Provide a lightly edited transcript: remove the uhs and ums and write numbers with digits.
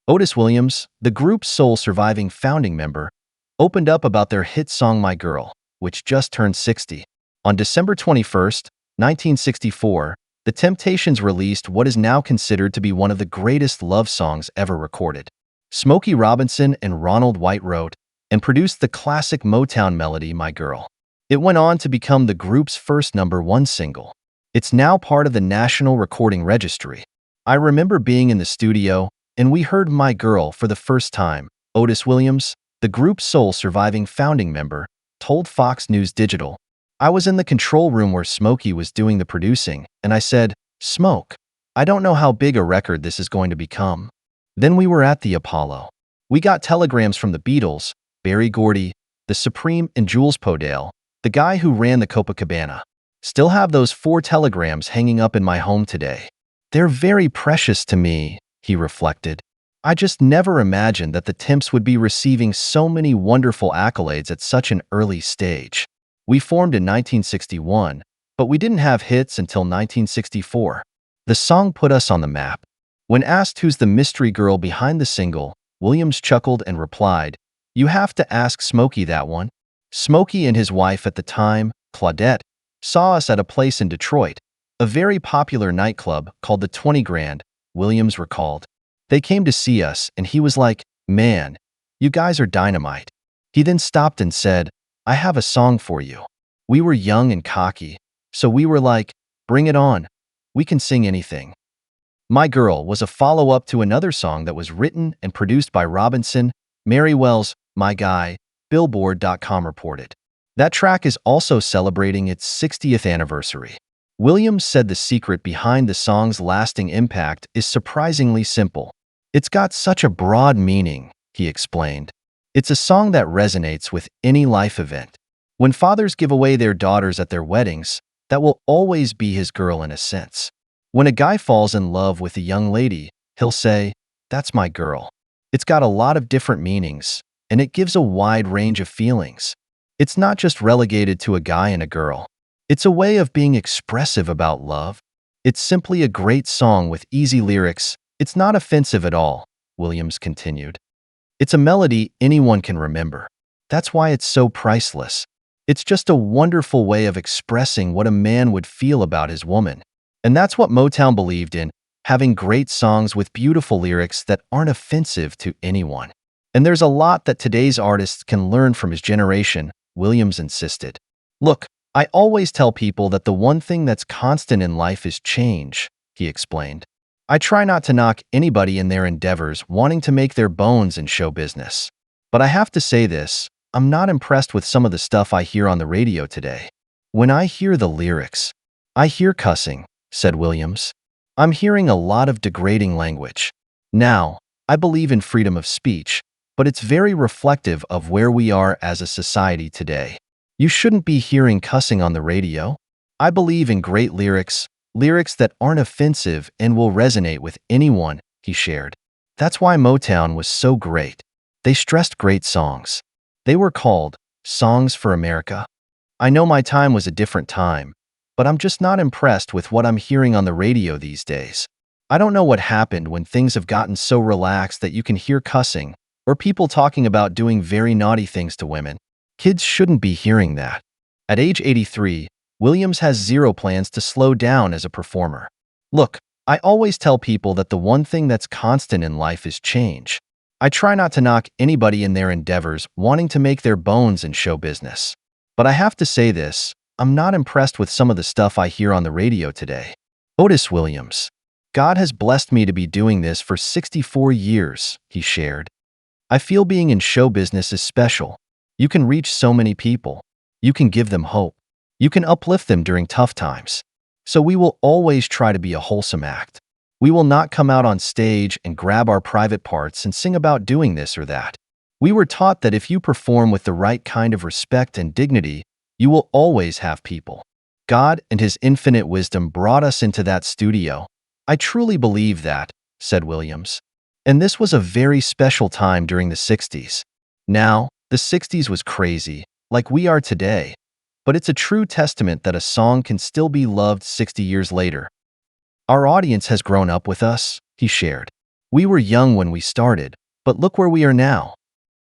Otis Williams, the group's sole surviving founding member, opened up about their hit song My Girl, which just turned 60. On December 21, 1964, the Temptations released what is now considered to be one of the greatest love songs ever recorded. Smokey Robinson and Ronald White wrote and produced the classic Motown melody My Girl. It went on to become the group's first #1 single. It's now part of the National Recording Registry. I remember being in the studio, and we heard My Girl for the first time. Otis Williams, the group's sole surviving founding member, told Fox News Digital. I was in the control room where Smokey was doing the producing, and I said, "Smoke, I don't know how big a record this is going to become." Then we were at the Apollo. We got telegrams from the Beatles, Berry Gordy, the Supreme, and Jules Podale, the guy who ran the Copacabana. Still have those 4 telegrams hanging up in my home today. They're very precious to me, he reflected. I just never imagined that the Temps would be receiving so many wonderful accolades at such an early stage. We formed in 1961, but we didn't have hits until 1964. The song put us on the map. When asked who's the mystery girl behind the single, Williams chuckled and replied, "You have to ask Smokey that one." Smokey and his wife at the time, Claudette, saw us at a place in Detroit, a very popular nightclub called the 20 Grand, Williams recalled. They came to see us, and he was like, "Man, you guys are dynamite." He then stopped and said, "I have a song for you." We were young and cocky, so we were like, "Bring it on. We can sing anything." My Girl was a follow-up to another song that was written and produced by Robinson. Mary Wells, My Guy, Billboard.com reported. That track is also celebrating its 60th anniversary. Williams said the secret behind the song's lasting impact is surprisingly simple. It's got such a broad meaning, he explained. It's a song that resonates with any life event. When fathers give away their daughters at their weddings, that will always be his girl in a sense. When a guy falls in love with a young lady, he'll say, "That's my girl." It's got a lot of different meanings, and it gives a wide range of feelings. It's not just relegated to a guy and a girl. It's a way of being expressive about love. It's simply a great song with easy lyrics. It's not offensive at all, Williams continued. It's a melody anyone can remember. That's why it's so priceless. It's just a wonderful way of expressing what a man would feel about his woman. And that's what Motown believed in, having great songs with beautiful lyrics that aren't offensive to anyone. And there's a lot that today's artists can learn from his generation, Williams insisted. Look, I always tell people that the one thing that's constant in life is change, he explained. I try not to knock anybody in their endeavors wanting to make their bones in show business. But I have to say this, I'm not impressed with some of the stuff I hear on the radio today. When I hear the lyrics, I hear cussing, said Williams. I'm hearing a lot of degrading language. Now, I believe in freedom of speech, but it's very reflective of where we are as a society today. You shouldn't be hearing cussing on the radio. I believe in great lyrics, lyrics that aren't offensive and will resonate with anyone, he shared. That's why Motown was so great. They stressed great songs. They were called songs for America. I know my time was a different time, but I'm just not impressed with what I'm hearing on the radio these days. I don't know what happened when things have gotten so relaxed that you can hear cussing or people talking about doing very naughty things to women. Kids shouldn't be hearing that. At age 83, Williams has zero plans to slow down as a performer. Look, I always tell people that the one thing that's constant in life is change. I try not to knock anybody in their endeavors wanting to make their bones in show business. But I have to say this, I'm not impressed with some of the stuff I hear on the radio today. Otis Williams. God has blessed me to be doing this for 64 years, he shared. I feel being in show business is special. You can reach so many people. You can give them hope. You can uplift them during tough times. So we will always try to be a wholesome act. We will not come out on stage and grab our private parts and sing about doing this or that. We were taught that if you perform with the right kind of respect and dignity, you will always have people. God and his infinite wisdom brought us into that studio. I truly believe that, said Williams. And this was a very special time during the 60s. Now, the 60s was crazy, like we are today. But it's a true testament that a song can still be loved 60 years later. Our audience has grown up with us, he shared. We were young when we started, but look where we are now.